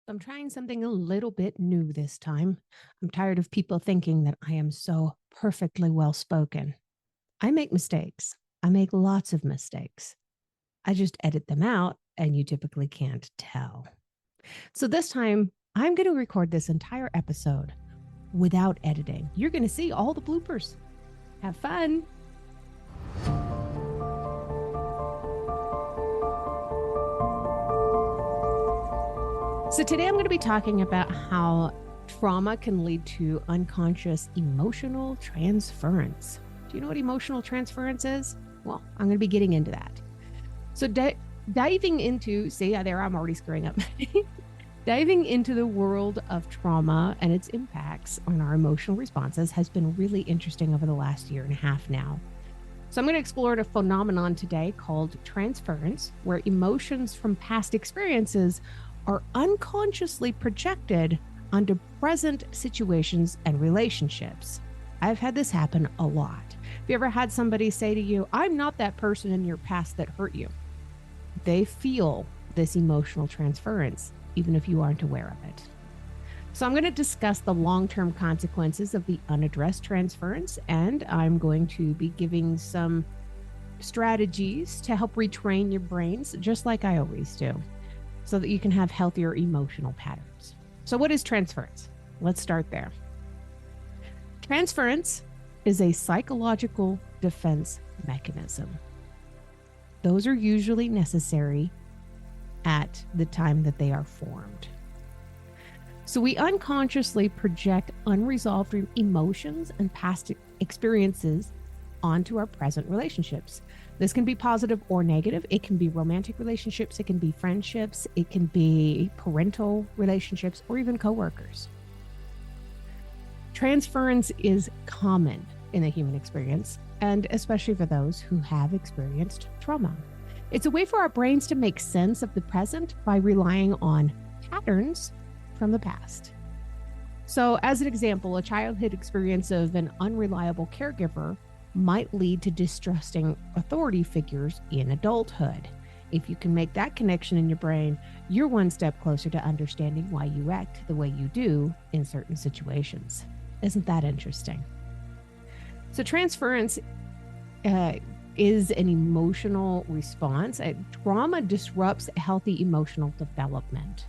I'm trying something a little bit new this time. I'm tired of people thinking that I am so perfectly well spoken. I make mistakes. I make lots of mistakes. I just edit them out, and you typically can't tell. So this time, I'm going to record this entire episode without editing. You're going to see all the bloopers. Have fun. So, today I'm going to be talking about how trauma can lead to unconscious emotional transference. Do you know what emotional transference is? Well, I'm going to be getting into that. So, diving into, there I'm already screwing up. Diving into the world of trauma and its impacts on our emotional responses has been really interesting over the last year and a half now. So I'm going to explore a phenomenon today called transference, where emotions from past experiences are unconsciously projected onto present situations and relationships. I've had this happen a lot. Have you ever had somebody say to you, "I'm not that person in your past that hurt you"? They feel this emotional transference, even if you aren't aware of it. So I'm going to discuss the long-term consequences of the unaddressed transference, and I'm going to be giving some strategies to help retrain your brains, just like I always do, so that you can have healthier emotional patterns. So what is transference? Let's start there. Transference is a psychological defense mechanism. Those are usually necessary at the time that they are formed. So we unconsciously project unresolved emotions and past experiences onto our present relationships. This can be positive or negative. It can be romantic relationships. It can be friendships. It can be parental relationships or even coworkers. Transference is common in the human experience, and especially for those who have experienced trauma. It's a way for our brains to make sense of the present by relying on patterns from the past. So, as an example, a childhood experience of an unreliable caregiver might lead to distrusting authority figures in adulthood. If you can make that connection in your brain, you're one step closer to understanding why you act the way you do in certain situations. Isn't that interesting? So transference is an emotional response. Trauma disrupts healthy emotional development.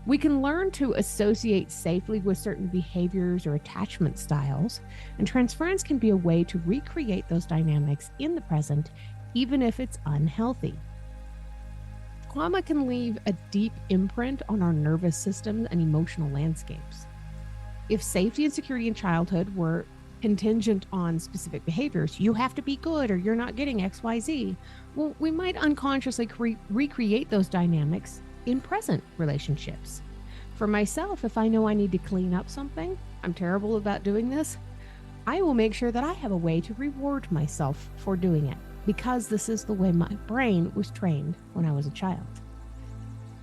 We can learn to associate safely with certain behaviors or attachment styles, and transference can be a way to recreate those dynamics in the present, even if it's unhealthy. Trauma can leave a deep imprint on our nervous system and emotional landscapes. If safety and security in childhood were contingent on specific behaviors, you have to be good or you're not getting XYZ, well, we might unconsciously recreate those dynamics in present relationships. For myself, if I know I need to clean up something, I'm terrible about doing this, I will make sure that I have a way to reward myself for doing it, because this is the way my brain was trained when I was a child.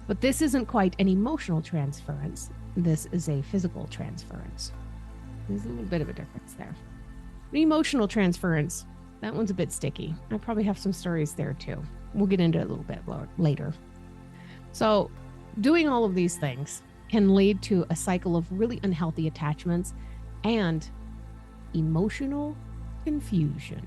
But this isn't quite an emotional transference. This is a physical transference. There's a little bit of a difference there. The emotional transference, that one's a bit sticky. I probably have some stories there too. We'll get into it a little bit later. So doing all of these things can lead to a cycle of really unhealthy attachments and emotional confusion.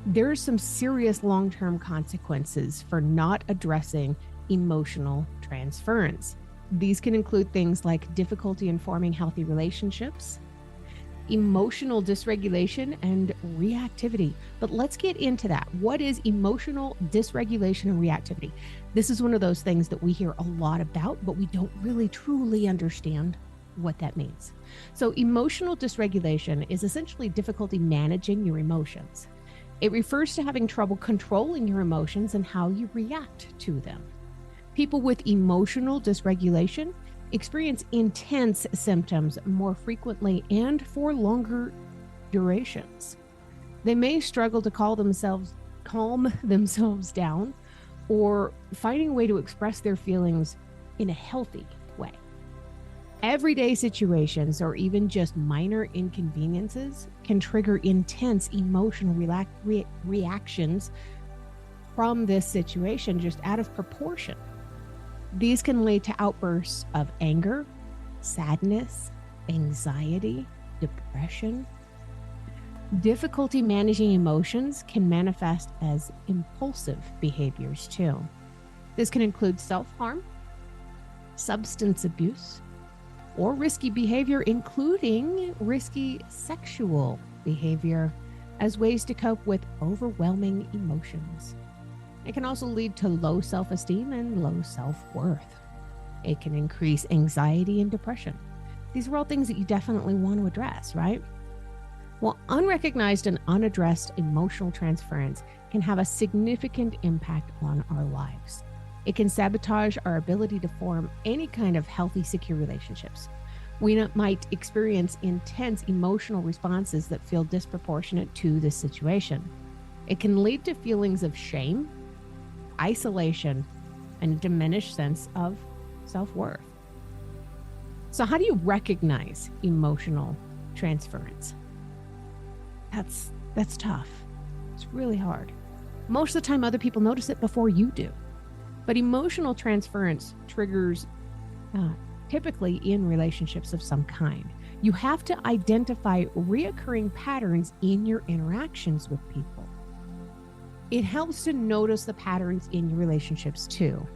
There are some serious long-term consequences for not addressing emotional transference. These can include things like difficulty in forming healthy relationships, emotional dysregulation, and reactivity. But let's get into that. What is emotional dysregulation and reactivity? This is one of those things that we hear a lot about, but we don't really truly understand what that means. So emotional dysregulation is essentially difficulty managing your emotions. It refers to having trouble controlling your emotions and how you react to them. People with emotional dysregulation experience intense symptoms more frequently and for longer durations. They may struggle to calm themselves down or finding a way to express their feelings in a healthy way. Everyday situations or even just minor inconveniences can trigger intense emotional reactions from this situation just out of proportion. These can lead to outbursts of anger, sadness, anxiety, depression. Difficulty managing emotions can manifest as impulsive behaviors too. This can include self-harm, substance abuse, or risky behavior, including risky sexual behavior, as ways to cope with overwhelming emotions. It can also lead to low self-esteem and low self-worth. It can increase anxiety and depression. These are all things that you definitely want to address, right? Well, unrecognized and unaddressed emotional transference can have a significant impact on our lives. It can sabotage our ability to form any kind of healthy, secure relationships. We might experience intense emotional responses that feel disproportionate to this situation. It can lead to feelings of shame, isolation, and a diminished sense of self-worth. So how do you recognize emotional transference? That's tough. It's really hard. Most of the time, other people notice it before you do. But emotional transference triggers typically in relationships of some kind. You have to identify reoccurring patterns in your interactions with people. It helps to notice the patterns in your relationships too.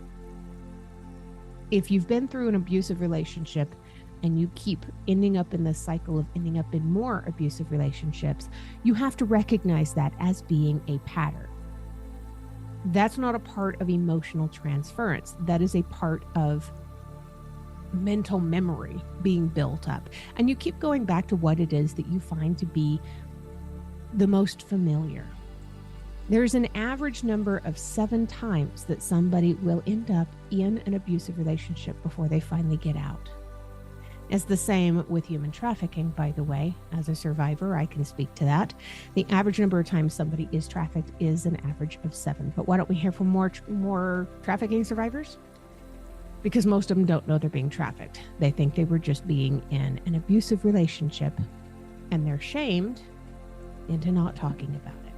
If you've been through an abusive relationship and you keep ending up in this cycle of ending up in more abusive relationships, you have to recognize that as being a pattern. That's not a part of emotional transference. That is a part of mental memory being built up. And you keep going back to what it is that you find to be the most familiar. There's an average number of 7 times that somebody will end up in an abusive relationship before they finally get out. It's the same with human trafficking, by the way. As a survivor, I can speak to that. The average number of times somebody is trafficked is an average of 7. But why don't we hear from more trafficking survivors? Because most of them don't know they're being trafficked. They think they were just being in an abusive relationship, and they're shamed into not talking about it.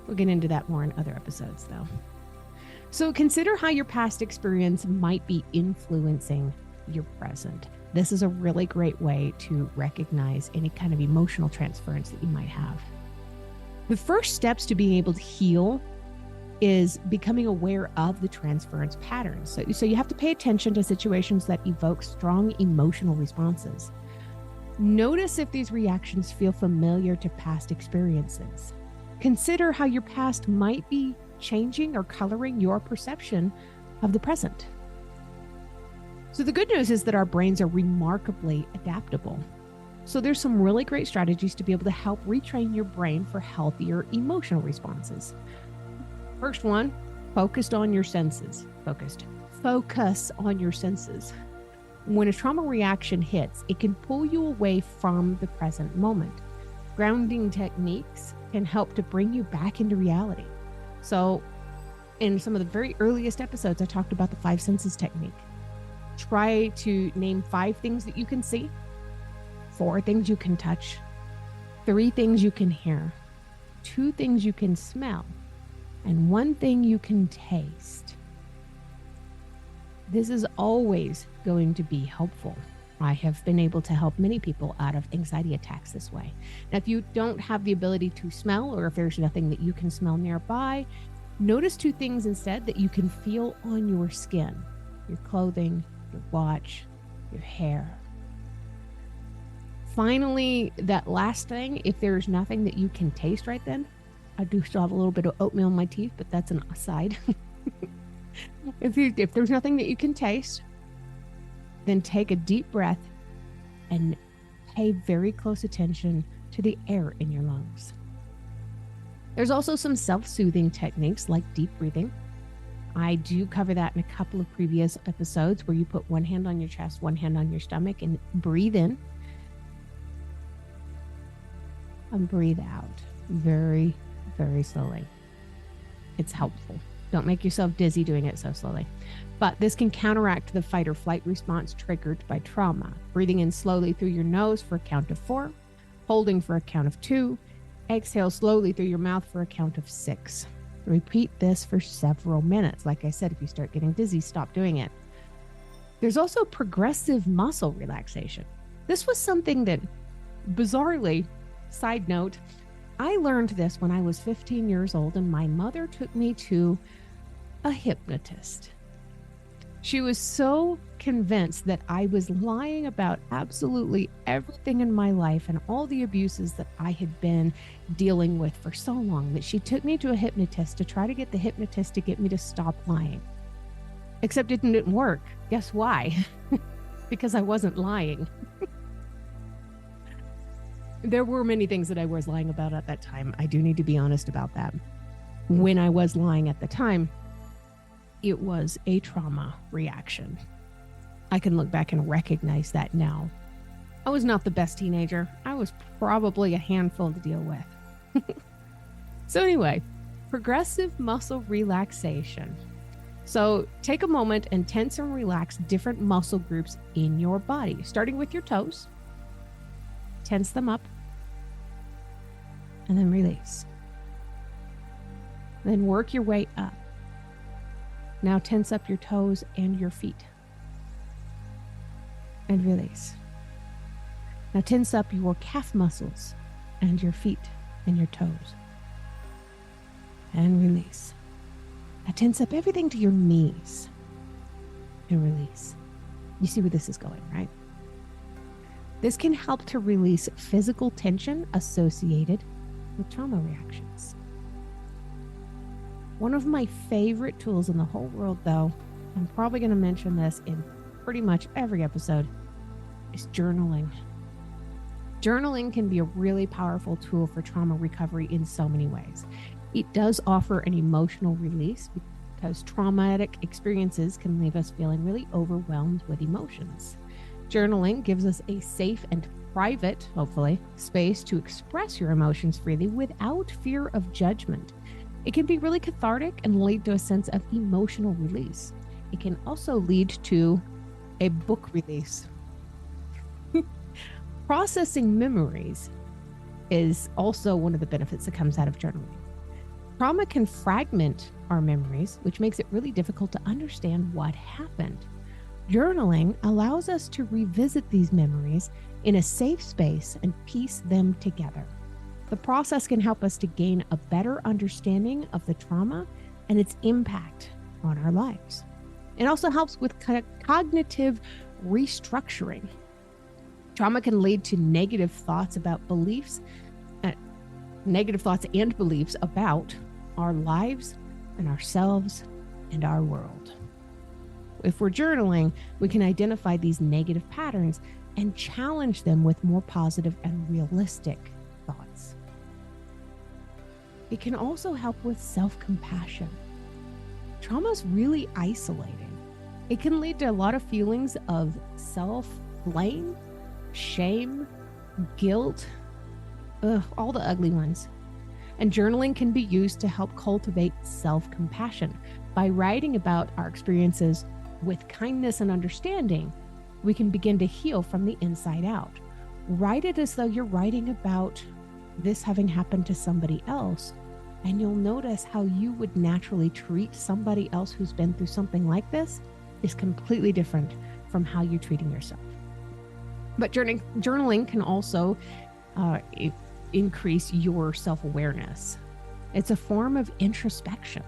We'll get into that more in other episodes, though. So consider how your past experience might be influencing your present. This is a really great way to recognize any kind of emotional transference that you might have. The first steps to being able to heal is becoming aware of the transference patterns. So you have to pay attention to situations that evoke strong emotional responses. Notice if these reactions feel familiar to past experiences. Consider how your past might be changing or coloring your perception of the present. So the good news is that our brains are remarkably adaptable. So there's some really great strategies to be able to help retrain your brain for healthier emotional responses. First one, focus on your senses. Focus on your senses. When a trauma reaction hits, it can pull you away from the present moment. Grounding techniques can help to bring you back into reality. So in some of the very earliest episodes, I talked about the 5 senses technique. Try to name 5 things that you can see, 4 things you can touch, 3 things you can hear, 2 things you can smell, and 1 thing you can taste. This is always going to be helpful. I have been able to help many people out of anxiety attacks this way. Now, if you don't have the ability to smell, or if there's nothing that you can smell nearby, notice 2 things instead that you can feel on your skin: your clothing, your watch, your hair. Finally, that last thing, if there's nothing that you can taste right then, I do still have a little bit of oatmeal in my teeth, but that's an aside. If there's nothing that you can taste, then take a deep breath and pay very close attention to the air in your lungs. There's also some self-soothing techniques like deep breathing. I do cover that in a couple of previous episodes, where you put 1 hand on your chest, 1 hand on your stomach, and breathe in and breathe out very, very slowly. It's helpful. Don't make yourself dizzy doing it so slowly. But this can counteract the fight or flight response triggered by trauma. Breathing in slowly through your nose for a count of 4, holding for a count of 2, exhale slowly through your mouth for a count of 6. Repeat this for several minutes. Like I said, if you start getting dizzy, stop doing it. There's also progressive muscle relaxation. This was something that, bizarrely, side note, I learned this when I was 15 years old and my mother took me to a hypnotist. She was so convinced that I was lying about absolutely everything in my life and all the abuses that I had been dealing with for so long that she took me to a hypnotist to try to get the hypnotist to get me to stop lying. Except it didn't work. Guess why? Because I wasn't lying. There were many things that I was lying about at that time. I do need to be honest about that. When I was lying at the time, it was a trauma reaction. I can look back and recognize that now. I was not the best teenager. I was probably a handful to deal with. So anyway, progressive muscle relaxation. So take a moment and tense and relax different muscle groups in your body, starting with your toes. Tense them up and then release. Then work your way up. Now tense up your toes and your feet and release. Now tense up your calf muscles and your feet and your toes and release. Now tense up everything to your knees and release. You see where this is going, right? This can help to release physical tension associated with trauma reactions. One of my favorite tools in the whole world, though, I'm probably going to mention this in pretty much every episode, is journaling. Journaling can be a really powerful tool for trauma recovery in so many ways. It does offer an emotional release because traumatic experiences can leave us feeling really overwhelmed with emotions. Journaling gives us a safe and private, hopefully, space to express your emotions freely without fear of judgment. It can be really cathartic and lead to a sense of emotional release. It can also lead to a book release. Processing memories is also one of the benefits that comes out of journaling. Trauma can fragment our memories, which makes it really difficult to understand what happened. Journaling allows us to revisit these memories in a safe space and piece them together. The process can help us to gain a better understanding of the trauma and its impact on our lives. It also helps with cognitive restructuring. Trauma can lead to negative thoughts and beliefs about our lives and ourselves and our world. If we're journaling, we can identify these negative patterns and challenge them with more positive and realistic thoughts. It can also help with self-compassion. Trauma is really isolating. It can lead to a lot of feelings of self-blame, shame, guilt, all the ugly ones. And journaling can be used to help cultivate self-compassion. By writing about our experiences with kindness and understanding, we can begin to heal from the inside out. Write it as though you're writing about this having happened to somebody else, and you'll notice how you would naturally treat somebody else who's been through something like this is completely different from how you're treating yourself. But journaling can also increase your self-awareness. It's a form of introspection.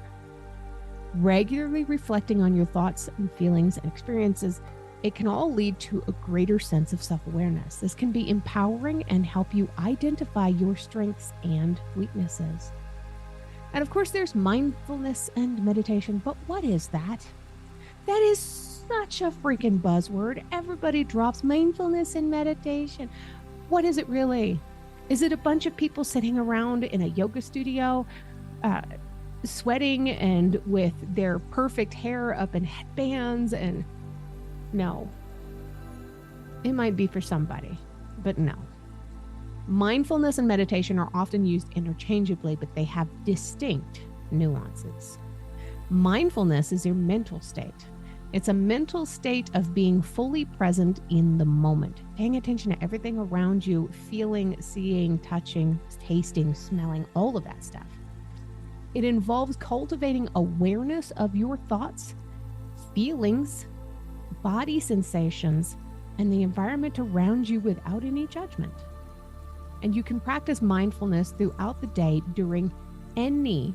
Regularly reflecting on your thoughts and feelings and experiences, it can all lead to a greater sense of self-awareness. This can be empowering and help you identify your strengths and weaknesses. And of course, there's mindfulness and meditation, but what is that? That is such a freaking buzzword. Everybody drops mindfulness and meditation. What is it really? Is it a bunch of people sitting around in a yoga studio, sweating and with their perfect hair up in headbands? And no, it might be for somebody, but no. Mindfulness and meditation are often used interchangeably, but they have distinct nuances. Mindfulness is your mental state. It's a mental state of being fully present in the moment, paying attention to everything around you, feeling, seeing, touching, tasting, smelling, all of that stuff. It involves cultivating awareness of your thoughts, feelings, body sensations, and the environment around you without any judgment. And you can practice mindfulness throughout the day during any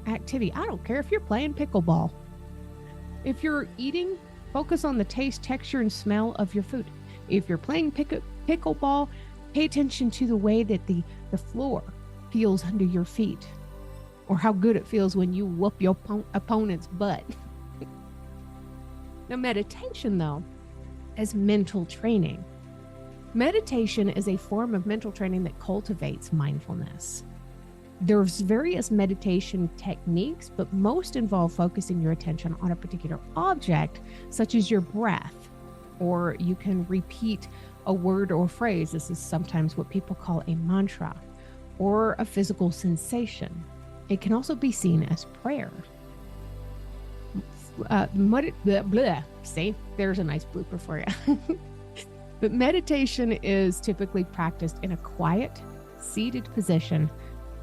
activity. I don't care if you're playing pickleball. If you're eating, focus on the taste, texture, and smell of your food. If you're playing pickleball, pay attention to the way that the floor feels under your feet, or how good it feels when you whoop your opponent's butt. Now, meditation, though, is mental training. Meditation is a form of mental training that cultivates mindfulness. There's various meditation techniques, but most involve focusing your attention on a particular object, such as your breath, or you can repeat a word or phrase. This is sometimes what people call a mantra, or a physical sensation. It can also be seen as prayer. See, there's a nice blooper for you. But meditation is typically practiced in a quiet, seated position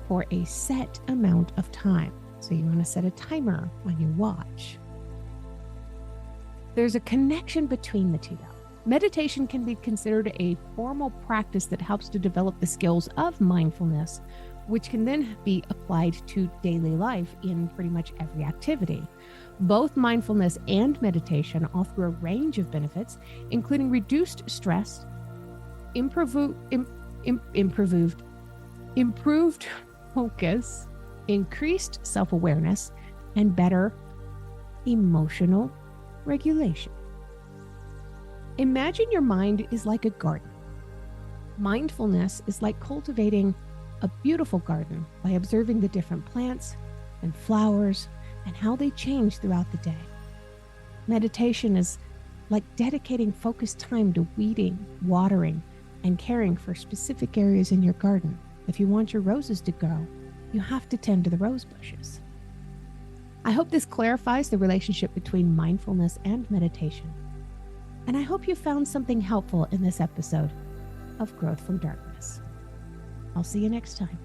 for a set amount of time. So you want to set a timer on your watch. There's a connection between the two, though. Meditation can be considered a formal practice that helps to develop the skills of mindfulness, which can then be applied to daily life in pretty much every activity. Both mindfulness and meditation offer a range of benefits, including reduced stress, improved focus, increased self-awareness, and better emotional regulation. Imagine your mind is like a garden. Mindfulness is like cultivating a beautiful garden by observing the different plants and flowers and how they change throughout the day. Meditation is like dedicating focused time to weeding, watering, and caring for specific areas in your garden. If you want your roses to grow, you have to tend to the rose bushes. I hope this clarifies the relationship between mindfulness and meditation. And I hope you found something helpful in this episode of Growth from Darkness. I'll see you next time.